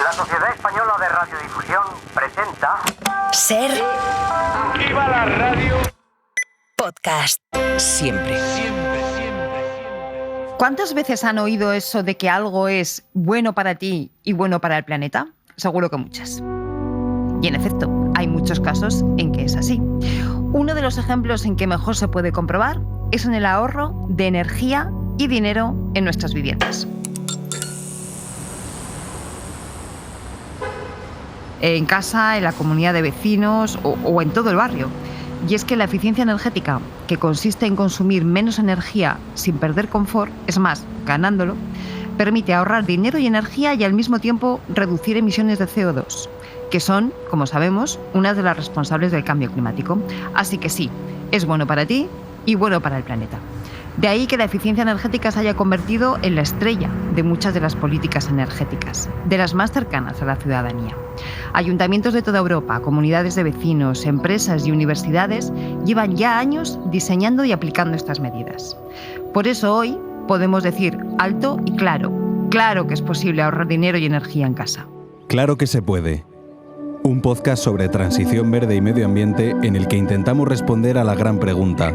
La Sociedad Española de Radiodifusión presenta... Ser... ¡Viva la radio! Podcast. Siempre. ¿Cuántas veces han oído eso de que algo es bueno para ti y bueno para el planeta? Seguro que muchas. Y en efecto, hay muchos casos en que es así. Uno de los ejemplos en que mejor se puede comprobar es en el ahorro de energía y dinero en nuestras viviendas. En casa, en la comunidad de vecinos o en todo el barrio. Y es que la eficiencia energética, que consiste en consumir menos energía sin perder confort, es más, ganándolo, permite ahorrar dinero y energía y al mismo tiempo reducir emisiones de CO2, que son, como sabemos, una de las responsables del cambio climático. Así que sí, es bueno para ti y bueno para el planeta. De ahí que la eficiencia energética se haya convertido en la estrella de muchas de las políticas energéticas, de las más cercanas a la ciudadanía. Ayuntamientos de toda Europa, comunidades de vecinos, empresas y universidades llevan ya años diseñando y aplicando estas medidas. Por eso hoy podemos decir alto y claro que es posible ahorrar dinero y energía en casa. Claro que se puede. Un podcast sobre transición verde y medio ambiente en el que intentamos responder a la gran pregunta: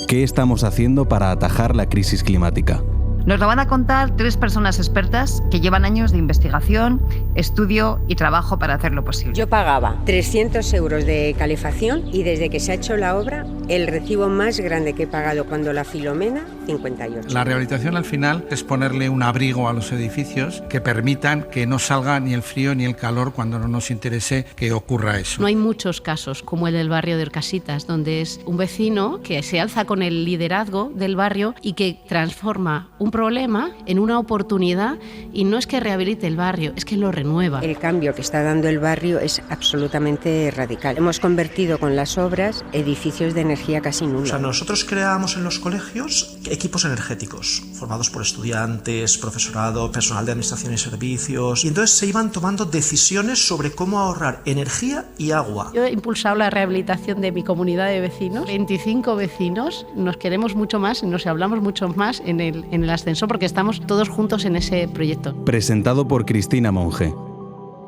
¿qué estamos haciendo para atajar la crisis climática? Nos lo van a contar tres personas expertas que llevan años de investigación, estudio y trabajo para hacerlo posible. Yo pagaba 300 euros de calefacción y desde que se ha hecho la obra, el recibo más grande que he pagado cuando la Filomena, 58. La rehabilitación al final es ponerle un abrigo a los edificios que permitan que no salga ni el frío ni el calor cuando no nos interese que ocurra eso. No hay muchos casos como el del barrio de Orcasitas, donde es un vecino que se alza con el liderazgo del barrio y que transforma un problema en una oportunidad, y no es que rehabilite el barrio, es que lo renueva. El cambio que está dando el barrio es absolutamente radical. Hemos convertido con las obras edificios de energía casi nula. O sea, nosotros creábamos en los colegios equipos energéticos formados por estudiantes, profesorado, personal de administración y servicios, y entonces se iban tomando decisiones sobre cómo ahorrar energía y agua. Yo he impulsado la rehabilitación de mi comunidad de vecinos, 25 vecinos, nos queremos mucho más, nos hablamos mucho más en el ascensor porque estamos todos juntos en ese proyecto. Presentado por Cristina Monge.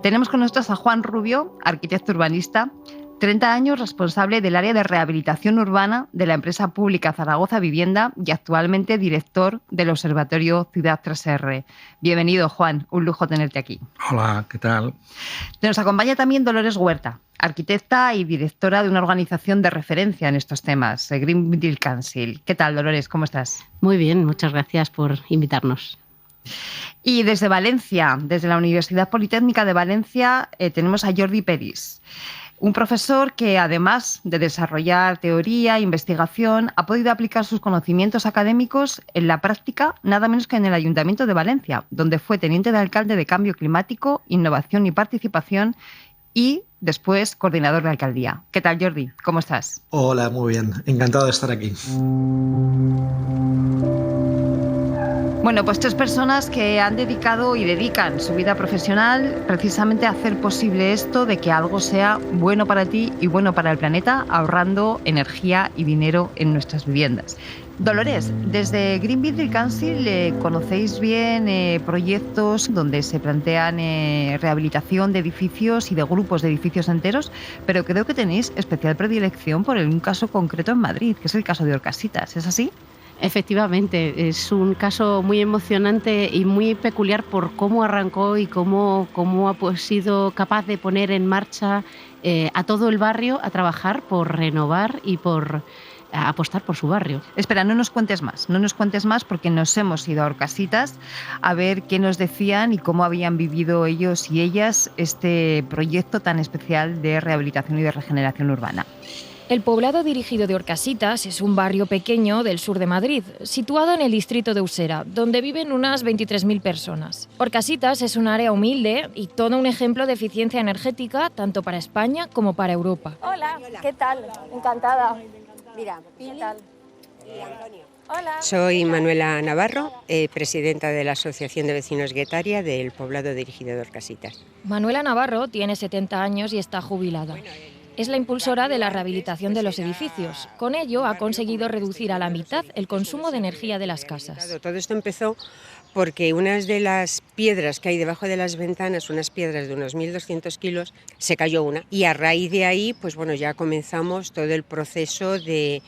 Tenemos con nosotros a Juan Rubio, arquitecto urbanista, 30 años responsable del área de rehabilitación urbana de la empresa pública Zaragoza Vivienda y actualmente director del Observatorio Ciudad 3R. Bienvenido, Juan, un lujo tenerte aquí. Hola, ¿qué tal? Nos acompaña también Dolores Huerta, arquitecta y directora de una organización de referencia en estos temas, Green Deal Council. ¿Qué tal, Dolores? ¿Cómo estás? Muy bien, muchas gracias por invitarnos. Y desde Valencia, desde la Universidad Politécnica de Valencia, tenemos a Jordi Peris, un profesor que, además de desarrollar teoría e investigación, ha podido aplicar sus conocimientos académicos en la práctica nada menos que en el Ayuntamiento de Valencia, donde fue teniente de alcalde de Cambio Climático, Innovación y Participación y después coordinador de alcaldía. ¿Qué tal, Jordi? ¿Cómo estás? Hola, muy bien. Encantado de estar aquí. Bueno, pues tres personas que han dedicado y dedican su vida profesional precisamente a hacer posible esto de que algo sea bueno para ti y bueno para el planeta, ahorrando energía y dinero en nuestras viviendas. Dolores, desde Green Deal Council conocéis bien proyectos donde se plantean rehabilitación de edificios y de grupos de edificios enteros, pero creo que tenéis especial predilección por un caso concreto en Madrid, que es el caso de Orcasitas. ¿Es así? Efectivamente, es un caso muy emocionante y muy peculiar por cómo arrancó y cómo ha sido capaz de poner en marcha a todo el barrio a trabajar por renovar y por apostar por su barrio. Espera, no nos cuentes más porque nos hemos ido a Orcasitas a ver qué nos decían y cómo habían vivido ellos y ellas este proyecto tan especial de rehabilitación y de regeneración urbana. El poblado dirigido de Orcasitas es un barrio pequeño del sur de Madrid, situado en el distrito de Usera, donde viven unas 23.000 personas. Orcasitas es un área humilde y todo un ejemplo de eficiencia energética tanto para España como para Europa. Hola, ¿qué tal? Encantada. Mira, ¿Qué tal? y Antonio. Hola. Soy Manuela Navarro, presidenta de la Asociación de Vecinos Guetaria del poblado dirigido de Orcasitas. Manuela Navarro tiene 70 años y está jubilada. Es la impulsora de la rehabilitación de los edificios. Con ello ha conseguido reducir a la mitad el consumo de energía de las casas. Todo esto empezó porque unas de las piedras que hay debajo de las ventanas, unas piedras de unos 1.200 kilos, se cayó una. Y a raíz de ahí, pues bueno, ya comenzamos todo el proceso de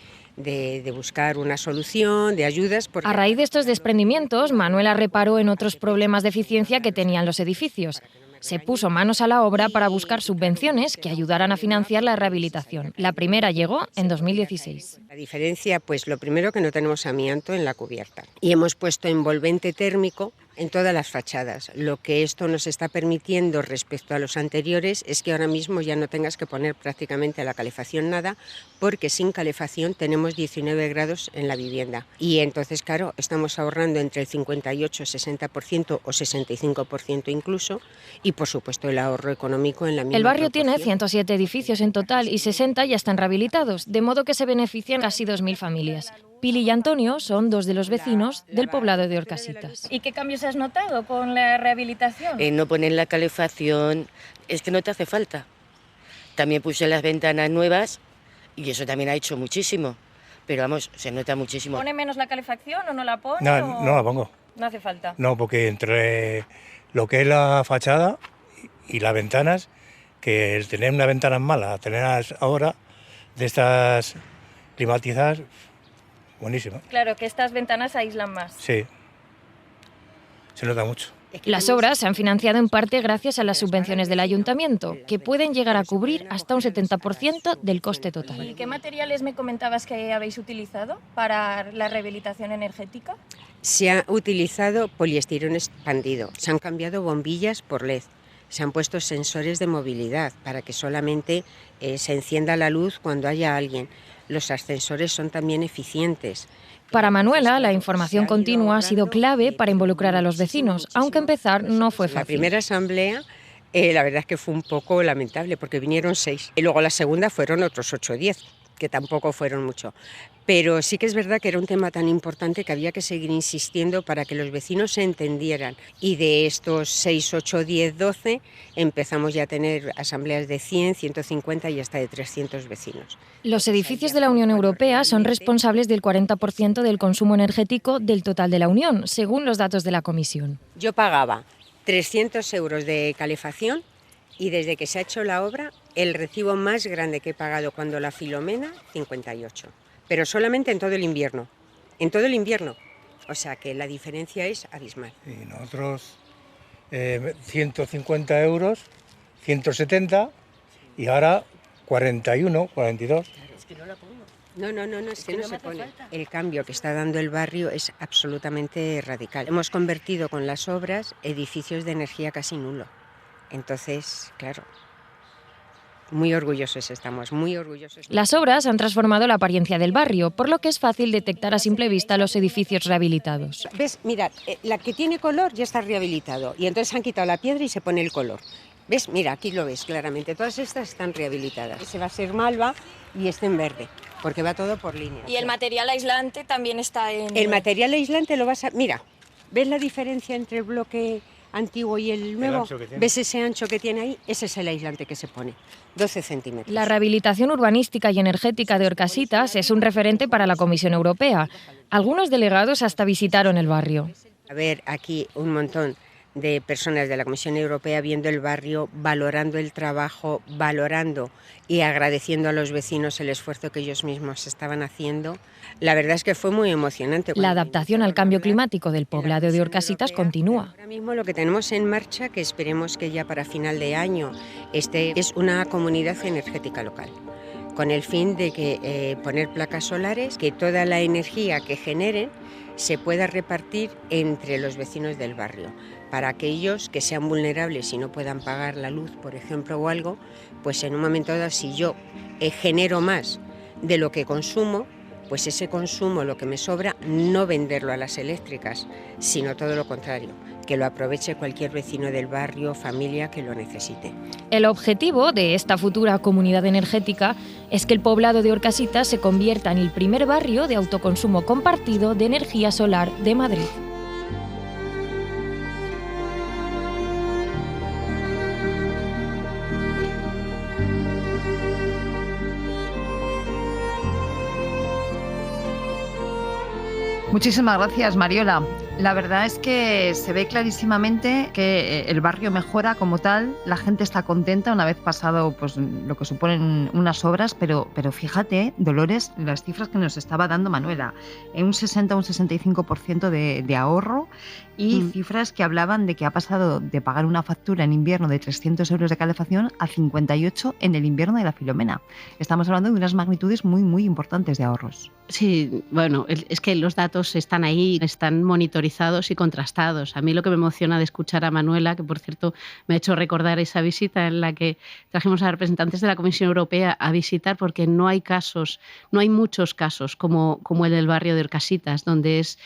buscar una solución, de ayudas. A raíz de estos desprendimientos, Manuela reparó en otros problemas de eficiencia que tenían los edificios. Se puso manos a la obra para buscar subvenciones que ayudaran a financiar la rehabilitación. La primera llegó en 2016. La diferencia, pues lo primero, que no tenemos amianto en la cubierta. Y hemos puesto envolvente térmico en todas las fachadas. Lo que esto nos está permitiendo respecto a los anteriores es que ahora mismo ya no tengas que poner prácticamente a la calefacción nada, porque sin calefacción tenemos 19 grados en la vivienda. Y entonces, claro, estamos ahorrando entre el 58, 60% o 65% incluso, y por supuesto el ahorro económico en la misma El barrio proporción. tiene 107 edificios en total y 60 ya están rehabilitados, de modo que se benefician casi 2.000 familias. Pili y Antonio son dos de los vecinos del poblado de Orcasitas. ¿Y qué cambios has notado con la rehabilitación? No poner la calefacción, es que no te hace falta. También puse las ventanas nuevas y eso también ha hecho muchísimo. Pero vamos, se nota muchísimo. ¿Pone menos la calefacción o no la pone? No la pongo. No hace falta. No, porque entre lo que es la fachada y las ventanas, que el tener unas ventanas malas, tenerlas ahora de estas climatizadas, buenísimo. Claro, que estas ventanas aíslan más. Sí, se nota mucho. Las obras se han financiado en parte gracias a las subvenciones del ayuntamiento, que pueden llegar a cubrir hasta un 70% del coste ¿Y total. qué materiales me comentabas que habéis utilizado para la rehabilitación energética? Se ha utilizado poliestireno expandido, se han cambiado bombillas por LED, se han puesto sensores de movilidad para que solamente se encienda la luz cuando haya alguien. Los ascensores son también eficientes. Para Manuela, la información continua ha sido clave para involucrar a los vecinos, aunque empezar no fue La fácil. primera asamblea, la verdad es que fue un poco lamentable porque vinieron 6 y luego la segunda fueron otros 8 o 10, que tampoco fueron mucho. Pero sí que es verdad que era un tema tan importante que había que seguir insistiendo para que los vecinos se entendieran. Y de estos 6, 8, 10, 12 empezamos ya a tener asambleas de 100, 150 y hasta de 300 vecinos. Los edificios de la Unión Europea son responsables del 40% del consumo energético del total de la Unión, según los datos de la Comisión. Yo pagaba 300 euros de calefacción y desde que se ha hecho la obra, el recibo más grande que he pagado cuando la Filomena, 58. Pero solamente en todo el invierno. En todo el invierno. O sea que la diferencia es abismal. Y nosotros 150 euros, 170 y ahora 41, 42. Es que no la pongo. No, es que no se hace pone. falta. El cambio que está dando el barrio es absolutamente radical. Hemos convertido con las obras edificios de energía casi nulo. Entonces, claro, muy orgullosos estamos, muy orgullosos. Las obras han transformado la apariencia del barrio, por lo que es fácil detectar a simple vista los edificios rehabilitados. ¿Ves? Mira, la que tiene color ya está rehabilitado y entonces han quitado la piedra y se pone el color. ¿Ves? Mira, aquí lo ves claramente. Todas estas están rehabilitadas. Ese va a ser malva y este en verde, porque va todo por línea. Y el material aislante también está en... El material aislante lo vas a... Mira, ¿ves la diferencia entre el bloque antiguo y el nuevo? ¿Ves ese ancho que tiene ahí? Ese es el aislante que se pone, 12 centímetros. La rehabilitación urbanística y energética de Orcasitas es un referente para la Comisión Europea. Algunos delegados hasta visitaron el barrio. A ver, aquí un montón de personas de la Comisión Europea viendo el barrio, valorando el trabajo, valorando y agradeciendo a los vecinos el esfuerzo que ellos mismos estaban haciendo. La verdad es que fue muy emocionante. La adaptación al cambio climático del poblado de Orcasitas continúa. Ahora mismo lo que tenemos en marcha, que esperemos que ya para final de año esté, es una comunidad energética local, con el fin de que poner placas solares, que toda la energía que generen se pueda repartir entre los vecinos del barrio. Para aquellos que sean vulnerables y no puedan pagar la luz, por ejemplo, o algo, pues en un momento dado, si yo genero más de lo que consumo, pues ese consumo, lo que me sobra, no venderlo a las eléctricas, sino todo lo contrario, que lo aproveche cualquier vecino del barrio, familia que lo necesite. El objetivo de esta futura comunidad energética es que el poblado de Orcasitas se convierta en el primer barrio de autoconsumo compartido de energía solar de Madrid. Muchísimas gracias, Mariola. La verdad es que se ve clarísimamente que el barrio mejora como tal, la gente está contenta una vez pasado pues, lo que suponen unas obras, pero fíjate, Dolores, las cifras que nos estaba dando Manuela, un 60 o un 65% de ahorro y cifras que hablaban de que ha pasado de pagar una factura en invierno de 300 euros de calefacción a 58 en el invierno de la Filomena. Estamos hablando de unas magnitudes muy, muy importantes de ahorros. Sí, bueno, es que los datos están ahí, están monitorizados y contrastados. A mí lo que me emociona de escuchar a Manuela, que por cierto me ha hecho recordar esa visita en la que trajimos a representantes de la Comisión Europea a visitar, porque no hay muchos casos como el del barrio de Orcasitas, donde es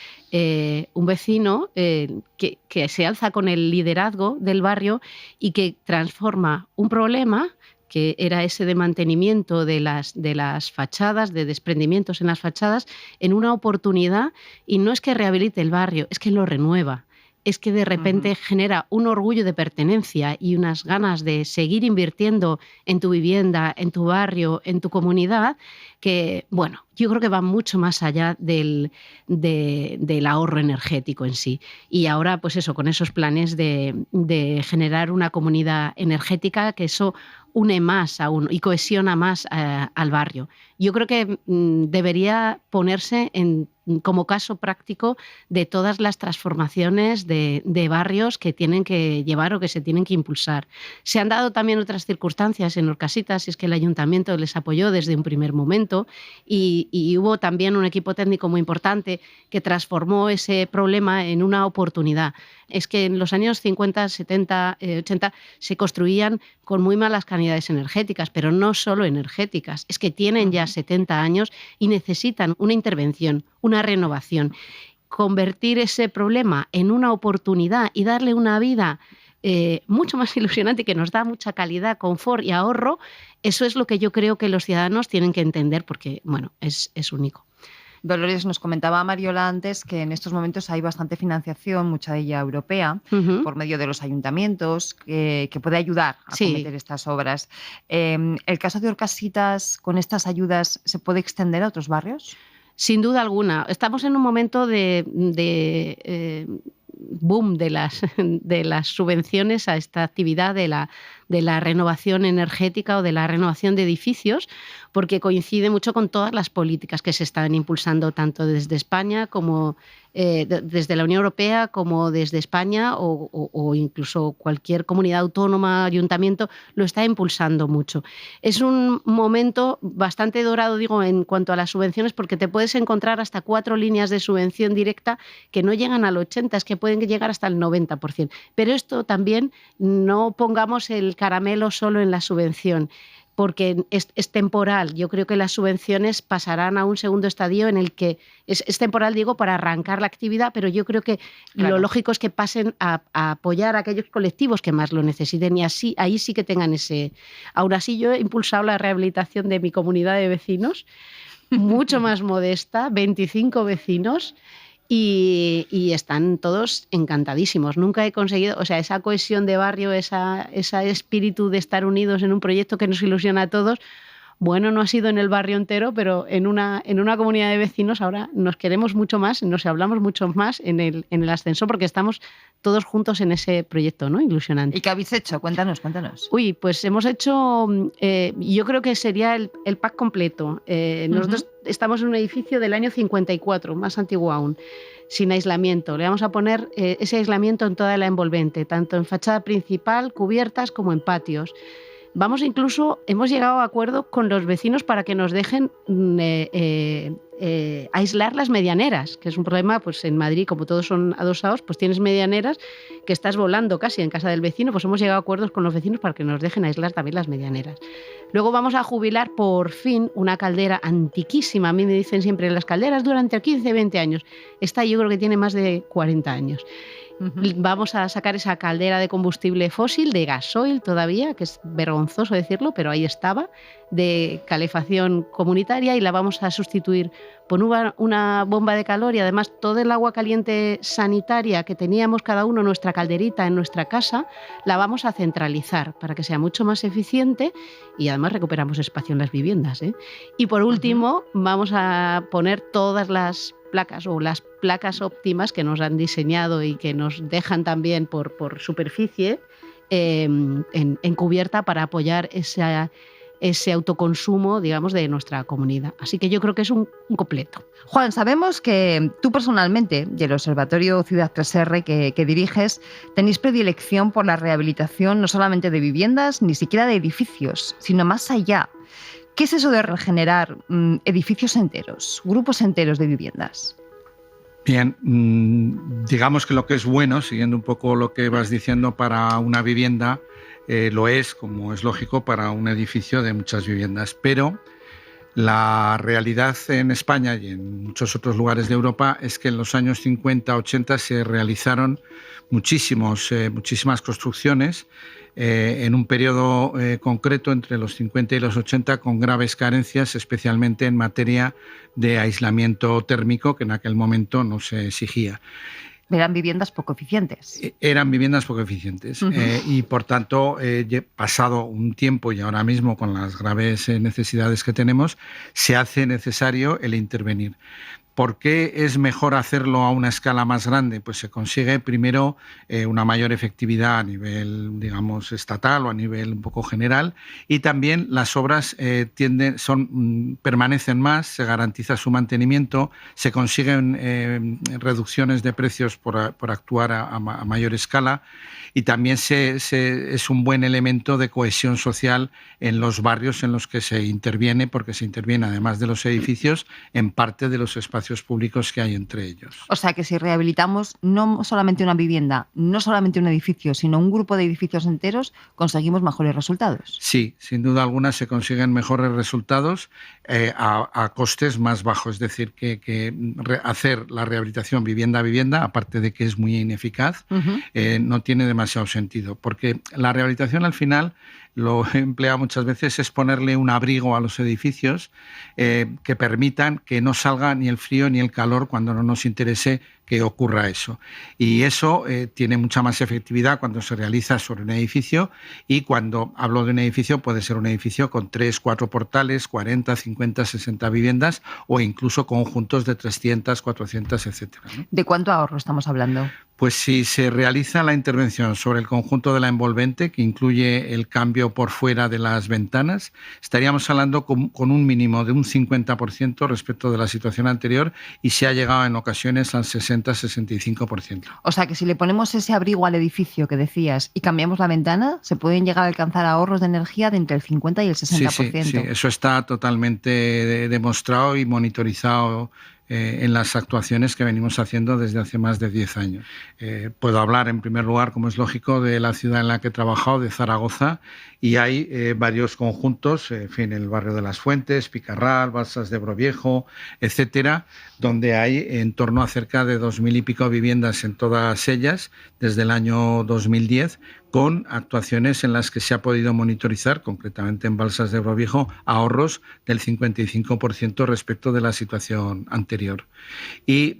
un vecino que se alza con el liderazgo del barrio y que transforma un problema que era ese de mantenimiento de las fachadas, de desprendimientos en las fachadas, en una oportunidad, y no es que rehabilite el barrio, es que lo renueva. Es que de repente genera un orgullo de pertenencia y unas ganas de seguir invirtiendo en tu vivienda, en tu barrio, en tu comunidad, que, bueno, yo creo que va mucho más allá del ahorro energético en sí. Y ahora, pues eso, con esos planes de generar una comunidad energética, que eso une más aún y cohesiona más al barrio. Yo creo que debería ponerse como caso práctico de todas las transformaciones de barrios que tienen que llevar o que se tienen que impulsar. Se han dado también otras circunstancias en Orcasitas, y es que el ayuntamiento les apoyó desde un primer momento y hubo también un equipo técnico muy importante que transformó ese problema en una oportunidad. Es que en los años 50, 70, 80 se construían con muy malas calidades energéticas, pero no solo energéticas, es que tienen ya 70 años y necesitan una intervención, una renovación. Convertir ese problema en una oportunidad y darle una vida mucho más ilusionante, que nos da mucha calidad, confort y ahorro, eso es lo que yo creo que los ciudadanos tienen que entender, porque bueno, es único. Dolores, nos comentaba Mariola antes que en estos momentos hay bastante financiación, mucha de ella europea, por medio de los ayuntamientos, que puede ayudar a acometer estas obras. ¿El caso de Orcasitas, con estas ayudas, se puede extender a otros barrios? Sin duda alguna. Estamos en un momento de boom de las subvenciones a esta actividad de la renovación energética o de la renovación de edificios, porque coincide mucho con todas las políticas que se están impulsando tanto desde España como desde la Unión Europea, como desde España o incluso cualquier comunidad autónoma, ayuntamiento, lo está impulsando mucho. Es un momento bastante dorado, digo, en cuanto a las subvenciones, porque te puedes encontrar hasta 4 líneas de subvención directa que no llegan al 80%, es que pueden llegar hasta el 90%. Pero esto también, no pongamos el caramelo solo en la subvención, porque es temporal. Yo creo que las subvenciones pasarán a un segundo estadio en el que es temporal, digo, para arrancar la actividad, pero yo creo que lo lógico es que pasen a apoyar a aquellos colectivos que más lo necesiten, y así ahí sí que tengan ese... Aún así, yo he impulsado la rehabilitación de mi comunidad de vecinos, mucho más modesta, 25 vecinos, y están todos encantadísimos. Nunca he conseguido, o sea, esa cohesión de barrio, ese espíritu de estar unidos en un proyecto que nos ilusiona a todos. Bueno, no ha sido en el barrio entero, pero en una comunidad de vecinos ahora nos queremos mucho más, nos hablamos mucho más en el ascensor, porque estamos todos juntos en ese proyecto, ¿no? Ilusionante. ¿Y qué habéis hecho? Cuéntanos. Uy, pues hemos hecho, yo creo que sería el pack completo. Nosotros estamos en un edificio del año 54, más antiguo aún, sin aislamiento. Le vamos a poner ese aislamiento en toda la envolvente, tanto en fachada principal, cubiertas, como en patios. Hemos llegado a acuerdo con los vecinos para que nos dejen aislar las medianeras, que es un problema, pues en Madrid, como todos son adosados, pues tienes medianeras que estás volando casi en casa del vecino, pues hemos llegado a acuerdos con los vecinos para que nos dejen aislar también las medianeras. Luego vamos a jubilar por fin una caldera antiquísima. A mí me dicen siempre, las calderas duran entre 15 y 20 años. Esta yo creo que tiene más de 40 años. Vamos a sacar esa caldera de combustible fósil, de gasoil todavía, que es vergonzoso decirlo, pero ahí estaba, de calefacción comunitaria, y la vamos a sustituir por una bomba de calor, y además todo el agua caliente sanitaria que teníamos cada uno en nuestra calderita, en nuestra casa, la vamos a centralizar para que sea mucho más eficiente, y además recuperamos espacio en las viviendas, ¿eh? Y por último, vamos a poner todas las placas o las placas óptimas que nos han diseñado y que nos dejan también por superficie en cubierta para apoyar ese autoconsumo, digamos, de nuestra comunidad. Así que yo creo que es un completo. Juan, sabemos que tú personalmente y el Observatorio Ciudad 3R que diriges tenéis predilección por la rehabilitación no solamente de viviendas, ni siquiera de edificios, sino más allá. ¿Qué es eso de regenerar edificios enteros, grupos enteros de viviendas? Bien, digamos que lo que es bueno, siguiendo un poco lo que vas diciendo, para una vivienda, lo es, como es lógico, para un edificio de muchas viviendas. Pero la realidad en España y en muchos otros lugares de Europa es que en los años 50-80 se realizaron muchísimas construcciones en un periodo concreto entre los 50 y los 80 con graves carencias, especialmente en materia de aislamiento térmico, que en aquel momento no se exigía. Eran viviendas poco eficientes. Eran viviendas poco eficientes y, por tanto, pasado un tiempo y ahora mismo con las graves necesidades que tenemos, se hace necesario el intervenir. ¿Por qué es mejor hacerlo a una escala más grande? Pues se consigue primero una mayor efectividad a nivel, digamos, estatal o a nivel un poco general, y también las obras permanecen más, se garantiza su mantenimiento, se consiguen reducciones de precios por actuar a mayor escala, y también es un buen elemento de cohesión social en los barrios en los que se interviene, porque se interviene, además de los edificios, en parte de los espacios públicos que hay entre ellos. O sea que si rehabilitamos no solamente una vivienda, no solamente un edificio, sino un grupo de edificios enteros, conseguimos mejores resultados. Sí, sin duda alguna se consiguen mejores resultados a costes más bajos. Es decir, que hacer la rehabilitación vivienda a vivienda, aparte de que es muy ineficaz, no tiene demasiado sentido, porque la rehabilitación al final, lo he empleado muchas veces, es ponerle un abrigo a los edificios que permitan que no salga ni el frío ni el calor cuando no nos interese que ocurra eso. Y eso tiene mucha más efectividad cuando se realiza sobre un edificio, y cuando hablo de un edificio puede ser un edificio con 3, 4 portales, 40, 50, 60 viviendas o incluso conjuntos de 300, 400, etcétera, ¿no? ¿De cuánto ahorro estamos hablando? Pues si se realiza la intervención sobre el conjunto de la envolvente, que incluye el cambio por fuera de las ventanas, estaríamos hablando con un mínimo de un 50% respecto de la situación anterior, y se ha llegado en ocasiones al 60-65%. O sea que si le ponemos ese abrigo al edificio que decías y cambiamos la ventana, se pueden llegar a alcanzar ahorros de energía de entre el 50 y el 60%. Sí, eso está totalmente demostrado y monitorizado en las actuaciones que venimos haciendo desde hace más de 10 años. Puedo hablar en primer lugar, como es lógico, de la ciudad en la que he trabajado, de Zaragoza, y hay varios conjuntos, en el barrio de Las Fuentes, Picarral, Balsas de Ebro Viejo, etcétera, donde hay en torno a cerca de 2.000 y pico viviendas en todas ellas desde el año 2010, con actuaciones en las que se ha podido monitorizar, concretamente en Balsas de Ebro Viejo, ahorros del 55% respecto de la situación anterior. Y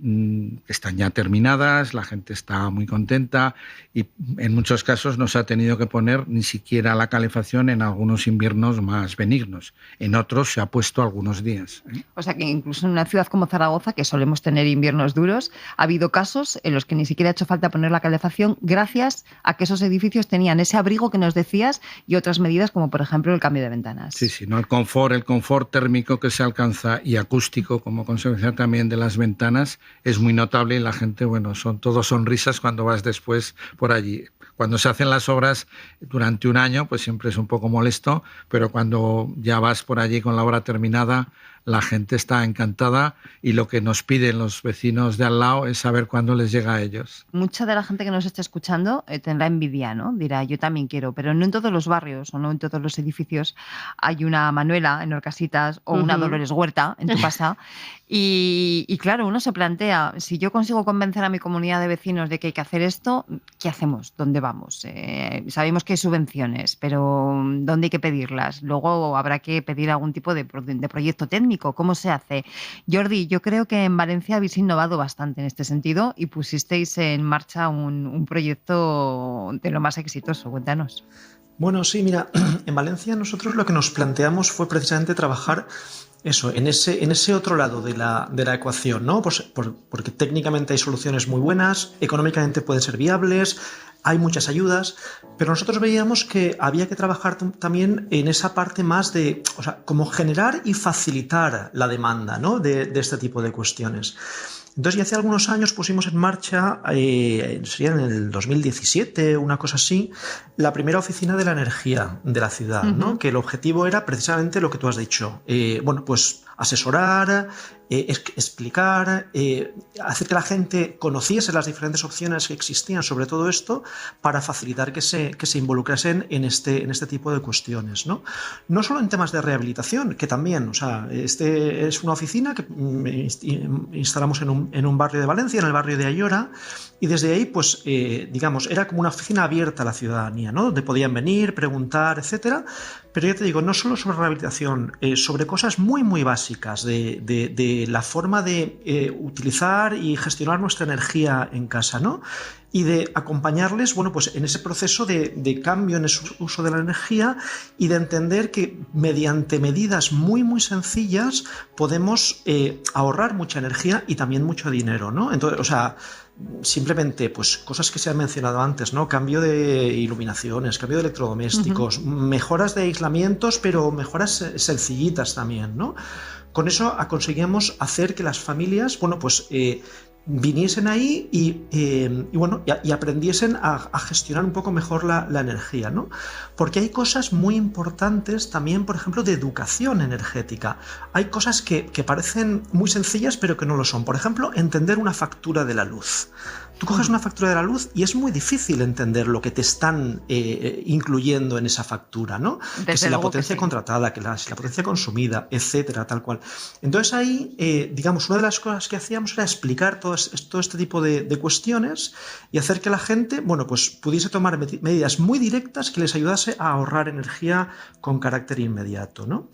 están ya terminadas, la gente está muy contenta, y en muchos casos no se ha tenido que poner ni siquiera la calefacción en algunos inviernos más benignos. En otros se ha puesto algunos días. O sea que incluso en una ciudad como Zaragoza, que solemos tener inviernos duros, ha habido casos en los que ni siquiera ha hecho falta poner la calefacción gracias a que esos edificios tenían ese abrigo que nos decías y otras medidas como por ejemplo el cambio de ventanas. Sí, ¿no? El confort térmico que se alcanza y acústico como consecuencia también de las ventanas es muy notable, y la gente, son todo sonrisas cuando vas después por allí. Cuando se hacen las obras durante un año, pues siempre es un poco molesto, pero cuando ya vas por allí con la obra terminada, la gente está encantada, y lo que nos piden los vecinos de al lado es saber cuándo les llega a ellos. Mucha de la gente que nos está escuchando tendrá envidia, ¿no? Dirá, yo también quiero, pero no en todos los barrios o no en todos los edificios hay una Manuela en Orcasitas o una Dolores Huerta en tu casa. Y claro, uno se plantea, si yo consigo convencer a mi comunidad de vecinos de que hay que hacer esto, ¿qué hacemos? ¿Dónde vamos? Sabemos que hay subvenciones, pero ¿dónde hay que pedirlas? Luego habrá que pedir algún tipo de proyecto técnico. ¿Cómo se hace? Jordi, yo creo que en Valencia habéis innovado bastante en este sentido y pusisteis en marcha un proyecto de lo más exitoso. Cuéntanos. Bueno, sí, mira, en Valencia nosotros lo que nos planteamos fue precisamente trabajar Eso, en ese otro lado de la ecuación, ¿no? Pues porque técnicamente hay soluciones muy buenas, económicamente pueden ser viables, hay muchas ayudas, pero nosotros veíamos que había que trabajar también en esa parte más de, o sea, como generar y facilitar la demanda, ¿no? de este tipo de cuestiones. Entonces, ya hace algunos años pusimos en marcha, sería en el 2017, una cosa así, la primera oficina de la energía de la ciudad, ¿no? Que el objetivo era precisamente lo que tú has dicho. Bueno, pues asesorar, explicar, hacer que la gente conociese las diferentes opciones que existían sobre todo esto para facilitar que se involucrasen en este tipo de cuestiones, ¿no? No solo en temas de rehabilitación, que también, o sea, es una oficina que instalamos en un barrio de Valencia, en el barrio de Ayora, y desde ahí, pues, digamos, era como una oficina abierta a la ciudadanía, ¿no? Donde podían venir, preguntar, etcétera. Pero ya te digo, no solo sobre rehabilitación, sobre cosas muy, muy básicas de la forma de utilizar y gestionar nuestra energía en casa, ¿no? Y de acompañarles, bueno, pues en ese proceso de cambio en el uso de la energía y de entender que mediante medidas muy, muy sencillas podemos ahorrar mucha energía y también mucho dinero, ¿no? Entonces, o sea, simplemente, pues, cosas que se han mencionado antes, ¿no? Cambio de iluminaciones, cambio de electrodomésticos, mejoras de aislamientos, pero mejoras sencillitas también, ¿no? Con eso conseguíamos hacer que las familias, bueno, pues viniesen ahí y aprendiesen a gestionar un poco mejor la energía, ¿no? Porque hay cosas muy importantes también, por ejemplo, de educación energética. Hay cosas que parecen muy sencillas pero que no lo son. Por ejemplo, entender una factura de la luz. Tú coges una factura de la luz y es muy difícil entender lo que te están incluyendo en esa factura, ¿no? Que si la potencia contratada, que si la potencia consumida, etcétera, tal cual. Entonces ahí, digamos, una de las cosas que hacíamos era explicar todo este tipo de cuestiones y hacer que la gente, bueno, pues pudiese tomar medidas muy directas que les ayudase a ahorrar energía con carácter inmediato, ¿no?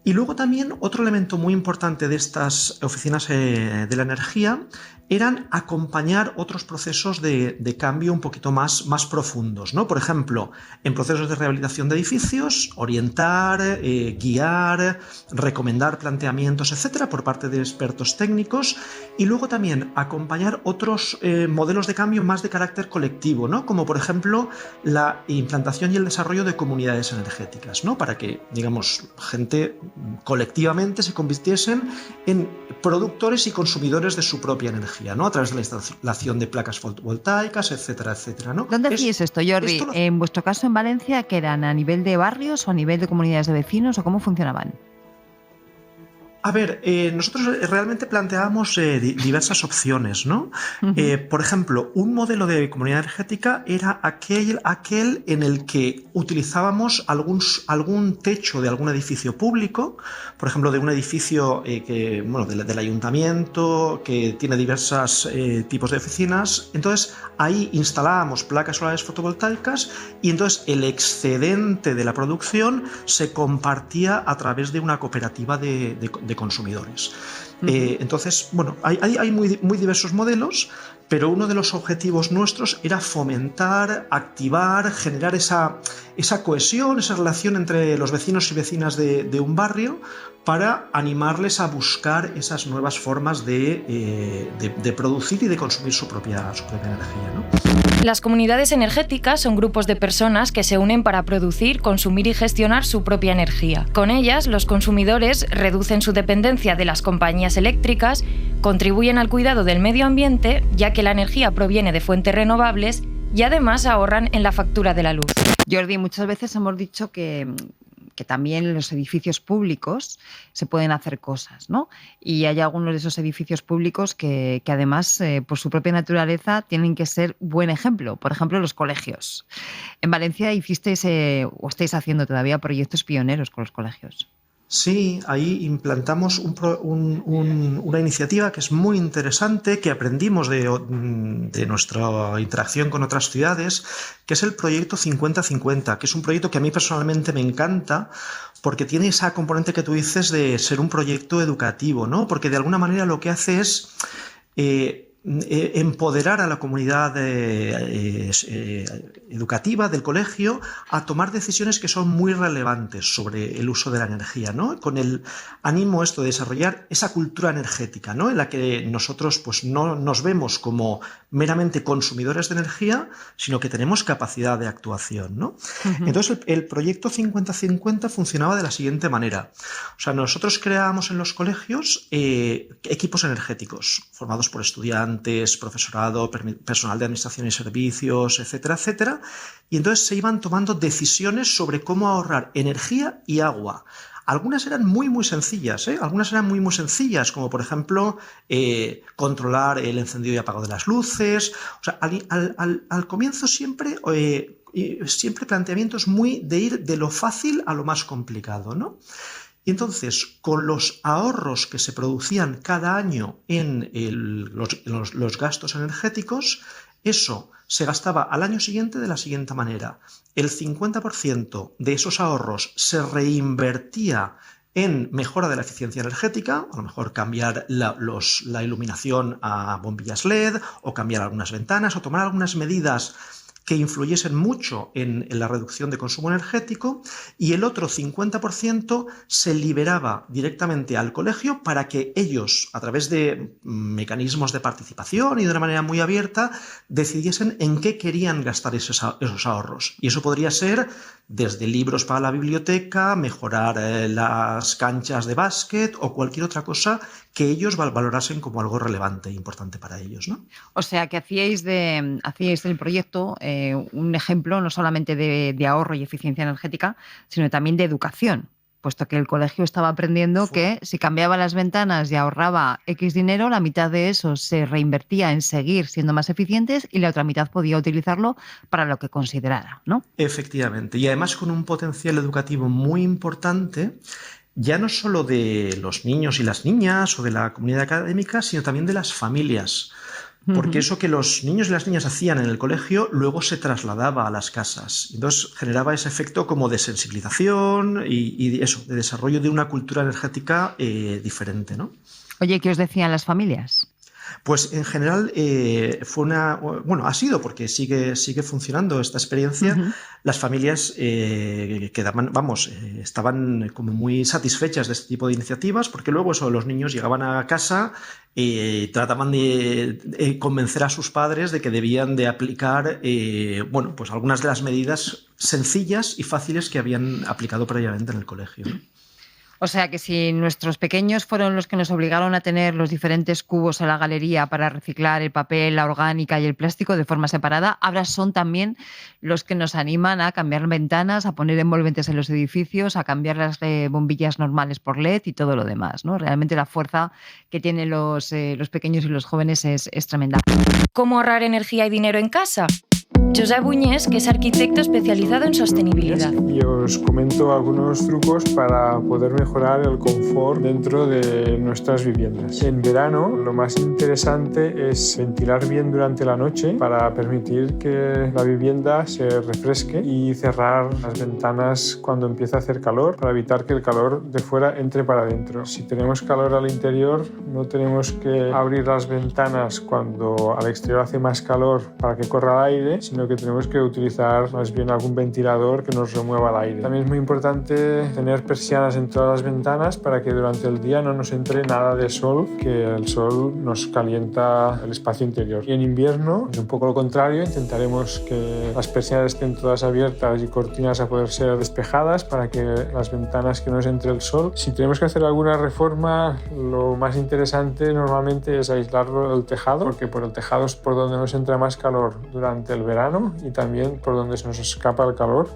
Y luego también otro elemento muy importante de estas oficinas de la energía eran acompañar otros procesos de cambio un poquito más profundos, ¿no? Por ejemplo, en procesos de rehabilitación de edificios, orientar, guiar, recomendar planteamientos, etcétera, por parte de expertos técnicos, y luego también acompañar otros modelos de cambio más de carácter colectivo, ¿no? Como por ejemplo la implantación y el desarrollo de comunidades energéticas, ¿no? Para que, digamos, gente colectivamente se convirtiesen en productores y consumidores de su propia energía, ¿no? A través de la instalación de placas fotovoltaicas, etcétera, etcétera, ¿no? ¿Dónde hacíais esto, Jordi? En vuestro caso en Valencia, ¿qué eran? ¿A nivel de barrios o a nivel de comunidades de vecinos o cómo funcionaban? A ver, nosotros realmente planteábamos diversas opciones, ¿no? Por ejemplo, un modelo de comunidad energética era aquel en el que utilizábamos algún techo de algún edificio público, por ejemplo, de un edificio del ayuntamiento que tiene diversos tipos de oficinas. Entonces, ahí instalábamos placas solares fotovoltaicas y entonces el excedente de la producción se compartía a través de una cooperativa de consumidores. Entonces, bueno, hay muy diversos modelos, pero uno de los objetivos nuestros era fomentar, activar, generar esa cohesión, esa relación entre los vecinos y vecinas de un barrio para animarles a buscar esas nuevas formas de producir y de consumir su propia energía, ¿no? Las comunidades energéticas son grupos de personas que se unen para producir, consumir y gestionar su propia energía. Con ellas, los consumidores reducen su dependencia de las compañías eléctricas, contribuyen al cuidado del medio ambiente, ya que la energía proviene de fuentes renovables, y además ahorran en la factura de la luz. Jordi, muchas veces hemos dicho que también en los edificios públicos se pueden hacer cosas, ¿no? Y hay algunos de esos edificios públicos que además, por su propia naturaleza, tienen que ser buen ejemplo. Por ejemplo, los colegios. En Valencia hicisteis, o estáis haciendo todavía, proyectos pioneros con los colegios. Sí, ahí implantamos una iniciativa que es muy interesante, que aprendimos de nuestra interacción con otras ciudades, que es el proyecto 50-50, que es un proyecto que a mí personalmente me encanta porque tiene esa componente que tú dices de ser un proyecto educativo, ¿no? Porque de alguna manera lo que hace es empoderar a la comunidad educativa del colegio a tomar decisiones que son muy relevantes sobre el uso de la energía, ¿no? Con el ánimo de desarrollar esa cultura energética, ¿no? En la que nosotros pues, no nos vemos como meramente consumidores de energía, sino que tenemos capacidad de actuación, ¿no? Entonces el proyecto 50-50 funcionaba de la siguiente manera. O sea, nosotros creábamos en los colegios equipos energéticos formados por estudiantes, profesorado, personal de administración y servicios, etcétera, etcétera. Y entonces se iban tomando decisiones sobre cómo ahorrar energía y agua. Algunas eran muy sencillas, Algunas eran muy sencillas, como por ejemplo controlar el encendido y apagado de las luces. O sea, al comienzo siempre planteamientos muy de ir de lo fácil a lo más complicado, ¿no? Y entonces, con los ahorros que se producían cada año en los gastos energéticos, eso se gastaba al año siguiente de la siguiente manera. El 50% de esos ahorros se reinvertía en mejora de la eficiencia energética, a lo mejor cambiar la iluminación a bombillas LED o cambiar algunas ventanas o tomar algunas medidas que influyesen mucho en la reducción de consumo energético, y el otro 50% se liberaba directamente al colegio para que ellos, a través de mecanismos de participación y de una manera muy abierta, decidiesen en qué querían gastar esos ahorros. Y eso podría ser desde libros para la biblioteca, mejorar las canchas de básquet o cualquier otra cosa que ellos valorasen como algo relevante e importante para ellos, ¿no? O sea, que hacíais del proyecto un ejemplo no solamente de ahorro y eficiencia energética, sino también de educación, puesto que el colegio estaba aprendiendo que si cambiaba las ventanas y ahorraba X dinero, la mitad de eso se reinvertía en seguir siendo más eficientes y la otra mitad podía utilizarlo para lo que considerara, ¿no? Efectivamente, y además con un potencial educativo muy importante, ya no solo de los niños y las niñas o de la comunidad académica, sino también de las familias. Porque eso que los niños y las niñas hacían en el colegio luego se trasladaba a las casas. Entonces generaba ese efecto como de sensibilización y eso, de desarrollo de una cultura energética diferente, ¿no? Oye, ¿qué os decían las familias? Pues en general ha sido, porque sigue funcionando esta experiencia. Las familias estaban como muy satisfechas de este tipo de iniciativas, porque luego los niños llegaban a casa y trataban de convencer a sus padres de que debían de aplicar pues algunas de las medidas sencillas y fáciles que habían aplicado previamente en el colegio, ¿no? O sea que si nuestros pequeños fueron los que nos obligaron a tener los diferentes cubos en la galería para reciclar el papel, la orgánica y el plástico de forma separada, ahora son también los que nos animan a cambiar ventanas, a poner envolventes en los edificios, a cambiar las bombillas normales por LED y todo lo demás, ¿no? Realmente la fuerza que tienen los pequeños y los jóvenes es tremenda. ¿Cómo ahorrar energía y dinero en casa? Josep Buñés, que es arquitecto especializado en sostenibilidad. Y os comento algunos trucos para poder mejorar el confort dentro de nuestras viviendas. En verano, lo más interesante es ventilar bien durante la noche para permitir que la vivienda se refresque y cerrar las ventanas cuando empieza a hacer calor para evitar que el calor de fuera entre para adentro. Si tenemos calor al interior, no tenemos que abrir las ventanas cuando al exterior hace más calor para que corra el aire, sino que tenemos que utilizar más bien algún ventilador que nos remueva el aire. También es muy importante tener persianas en todas las ventanas para que durante el día no nos entre nada de sol, que el sol nos calienta el espacio interior. Y en invierno es un poco lo contrario, intentaremos que las persianas estén todas abiertas y cortinas a poder ser despejadas para que las ventanas que nos entre el sol. Si tenemos que hacer alguna reforma, lo más interesante normalmente es aislar el tejado, porque por el tejado es por donde nos entra más calor durante el verano y también por donde se nos escapa el calor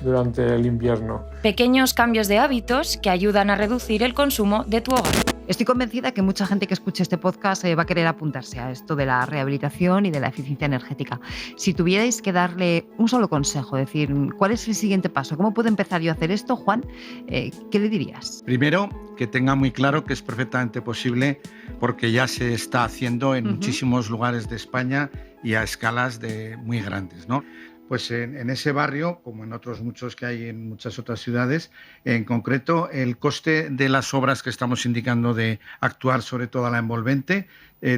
durante el invierno. Pequeños cambios de hábitos que ayudan a reducir el consumo de tu hogar. Estoy convencida que mucha gente que escuche este podcast va a querer apuntarse a esto de la rehabilitación y de la eficiencia energética. Si tuvierais que darle un solo consejo, decir, ¿cuál es el siguiente paso? ¿Cómo puedo empezar yo a hacer esto, Juan? ¿Qué le dirías? Primero, que tenga muy claro que es perfectamente posible porque ya se está haciendo en muchísimos lugares de España y a escalas muy grandes, ¿no? Pues en ese barrio, como en otros muchos que hay en muchas otras ciudades, en concreto el coste de las obras que estamos indicando de actuar sobre toda la envolvente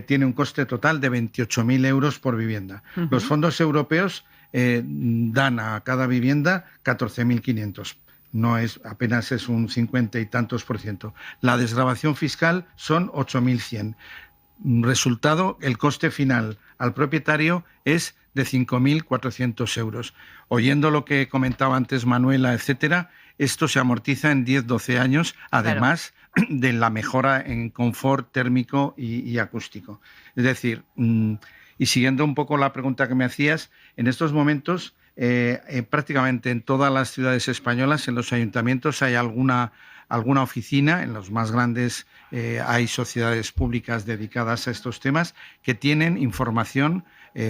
tiene un coste total de 28.000 euros por vivienda. Los fondos europeos dan a cada vivienda 14.500. No es, apenas es un 50 y tantos %. La desgravación fiscal son 8.100. Resultado, el coste final al propietario es de 5.400 euros. Oyendo lo que comentaba antes Manuela, etcétera, esto se amortiza en 10-12 años, además de la mejora en confort térmico y acústico. Es decir, y siguiendo un poco la pregunta que me hacías, en estos momentos prácticamente en todas las ciudades españolas, en los ayuntamientos, hay alguna oficina, en los más grandes hay sociedades públicas dedicadas a estos temas que tienen información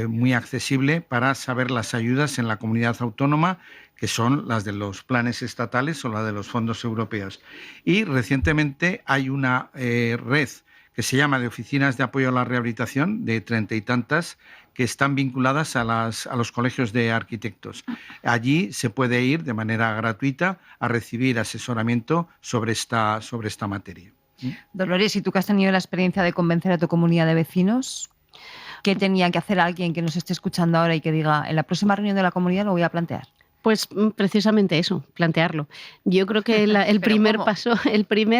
muy accesible para saber las ayudas en la comunidad autónoma, que son las de los planes estatales o las de los fondos europeos. Y recientemente hay una red que se llama de oficinas de apoyo a la rehabilitación, de 30 y tantas, que están vinculadas a los colegios de arquitectos. Allí se puede ir de manera gratuita a recibir asesoramiento sobre esta materia. Dolores, ¿y tú que has tenido la experiencia de convencer a tu comunidad de vecinos? ¿Qué tenía que hacer alguien que nos esté escuchando ahora y que diga, en la próxima reunión de la comunidad lo voy a plantear? Pues precisamente eso, plantearlo. Yo creo que el primer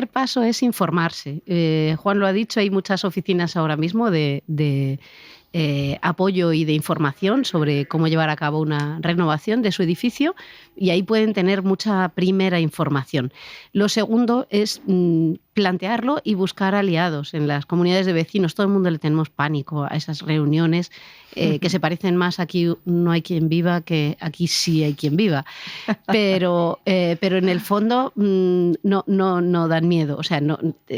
paso es informarse. Juan lo ha dicho, hay muchas oficinas ahora mismo de apoyo y de información sobre cómo llevar a cabo una renovación de su edificio, y ahí pueden tener mucha primera información. Lo segundo es plantearlo y buscar aliados en las comunidades de vecinos. Todo el mundo le tenemos pánico a esas reuniones que se parecen más aquí no hay quien viva que aquí sí hay quien viva. Pero en el fondo no dan miedo. O sea,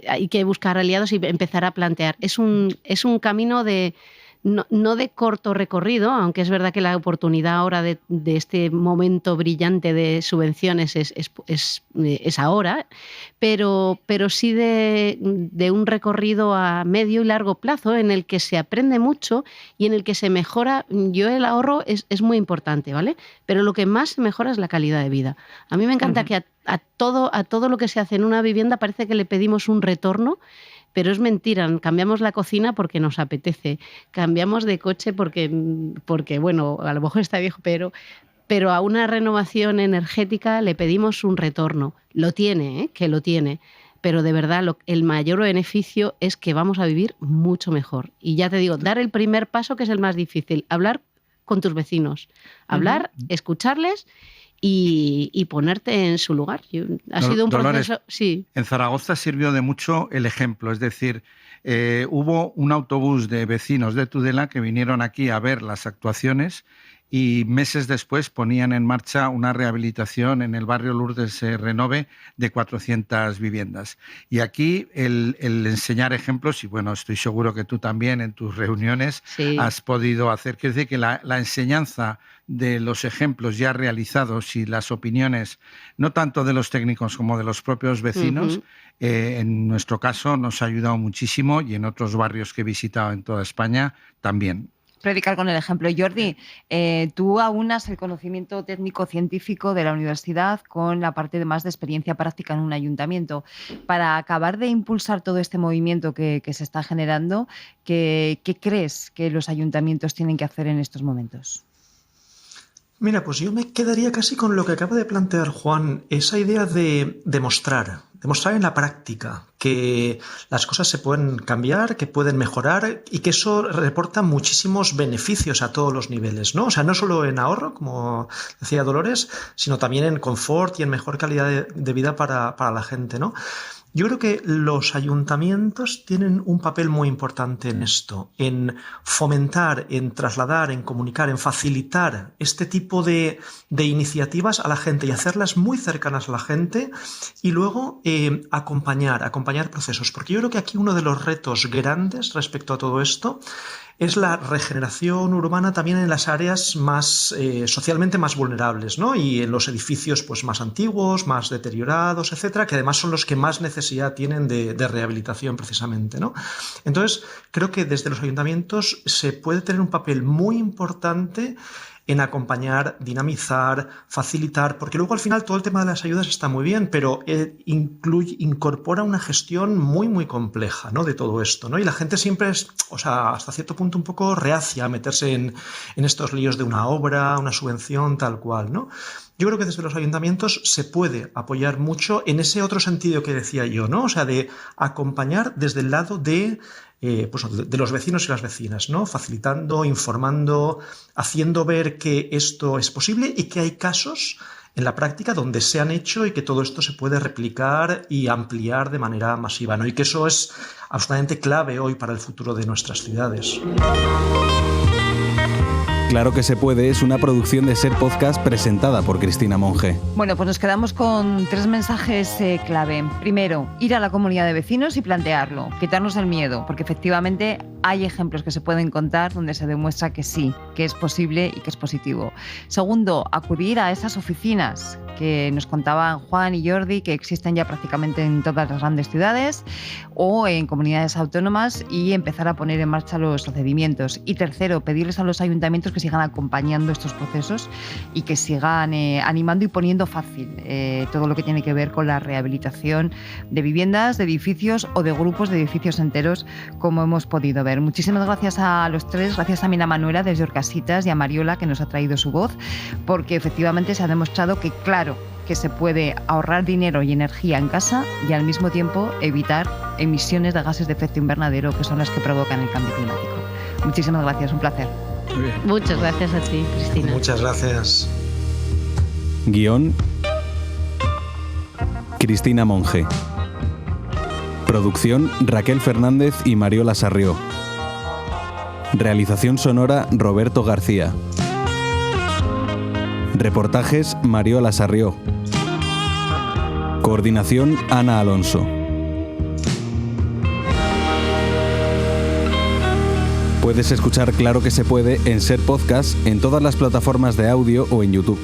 hay que buscar aliados y empezar a plantear. Es un camino de... No de corto recorrido, aunque es verdad que la oportunidad ahora de este momento brillante de subvenciones es ahora, pero sí de un recorrido a medio y largo plazo en el que se aprende mucho y en el que se mejora. El ahorro es muy importante, ¿vale? Pero lo que más se mejora es la calidad de vida. A mí me encanta que a todo lo que se hace en una vivienda parece que le pedimos un retorno. Pero es mentira, cambiamos la cocina porque nos apetece, cambiamos de coche porque bueno, a lo mejor está viejo, pero a una renovación energética le pedimos un retorno. Lo tiene, que lo tiene, pero de verdad el mayor beneficio es que vamos a vivir mucho mejor. Y ya te digo, dar el primer paso, que es el más difícil, hablar con tus vecinos, hablar, escucharles y ponerte en su lugar. Ha sido un Dolores, proceso... Sí. En Zaragoza sirvió de mucho el ejemplo, es decir, hubo un autobús de vecinos de Tudela que vinieron aquí a ver las actuaciones y meses después ponían en marcha una rehabilitación en el barrio Lourdes Renove de 400 viviendas. Y aquí el enseñar ejemplos, y bueno, estoy seguro que tú también en tus reuniones has podido hacer, quiere decir que la enseñanza de los ejemplos ya realizados y las opiniones, no tanto de los técnicos como de los propios vecinos, en nuestro caso nos ha ayudado muchísimo, y en otros barrios que he visitado en toda España también. Predicar con el ejemplo. Jordi, tú aunas el conocimiento técnico-científico de la universidad con la parte más de experiencia práctica en un ayuntamiento. Para acabar de impulsar todo este movimiento que se está generando, ¿qué crees que los ayuntamientos tienen que hacer en estos momentos? Mira, pues yo me quedaría casi con lo que acaba de plantear Juan, esa idea de demostrar en la práctica que las cosas se pueden cambiar, que pueden mejorar y que eso reporta muchísimos beneficios a todos los niveles, ¿no? O sea, no solo en ahorro, como decía Dolores, sino también en confort y en mejor calidad de vida para la gente, ¿no? Yo creo que los ayuntamientos tienen un papel muy importante en esto, en fomentar, en trasladar, en comunicar, en facilitar este tipo de iniciativas a la gente y hacerlas muy cercanas a la gente, y luego acompañar procesos. Porque yo creo que aquí uno de los retos grandes respecto a todo esto es la regeneración urbana también en las áreas más socialmente más vulnerables, ¿no? Y en los edificios pues más antiguos, más deteriorados, etcétera, que además son los que más necesidad tienen de rehabilitación precisamente, ¿no? Entonces, creo que desde los ayuntamientos se puede tener un papel muy importante en acompañar, dinamizar, facilitar, porque luego al final todo el tema de las ayudas está muy bien, pero incorpora una gestión muy, muy compleja, ¿no?, de todo esto, ¿no? Y la gente siempre es, hasta cierto punto un poco reacia a meterse en estos líos de una obra, una subvención, tal cual, ¿no? Yo creo que desde los ayuntamientos se puede apoyar mucho en ese otro sentido que decía yo, ¿no? O sea, de acompañar desde el lado de los vecinos y las vecinas, ¿no? Facilitando, informando, haciendo ver que esto es posible y que hay casos en la práctica donde se han hecho y que todo esto se puede replicar y ampliar de manera masiva, ¿no? Y que eso es absolutamente clave hoy para el futuro de nuestras ciudades. Claro que se puede es una producción de SER Podcast presentada por Cristina Monge. Bueno, pues nos quedamos con 3 mensajes clave. Primero, ir a la comunidad de vecinos y plantearlo, quitarnos el miedo, porque efectivamente hay ejemplos que se pueden contar donde se demuestra que sí, que es posible y que es positivo. Segundo, acudir a esas oficinas que nos contaban Juan y Jordi, que existen ya prácticamente en todas las grandes ciudades o en comunidades autónomas, y empezar a poner en marcha los procedimientos. Y tercero, pedirles a los ayuntamientos que sigan acompañando estos procesos y que sigan animando y poniendo fácil todo lo que tiene que ver con la rehabilitación de viviendas, de edificios o de grupos de edificios enteros, como hemos podido ver. Muchísimas gracias a los 3, gracias también a Manuela desde Orcasitas y a Mariola, que nos ha traído su voz, porque efectivamente se ha demostrado que, claro, que se puede ahorrar dinero y energía en casa y al mismo tiempo evitar emisiones de gases de efecto invernadero, que son las que provocan el cambio climático. Muchísimas gracias, un placer. Muy bien. Muchas gracias a ti, Cristina. Muchas gracias. Guión: Cristina Monge. Producción: Raquel Fernández y Mariola Sarrió. Realización sonora: Roberto García. Reportajes: Mariola Sarrió. Coordinación: Ana Alonso. Puedes escuchar Claro que se puede en SER Podcast, en todas las plataformas de audio o en YouTube.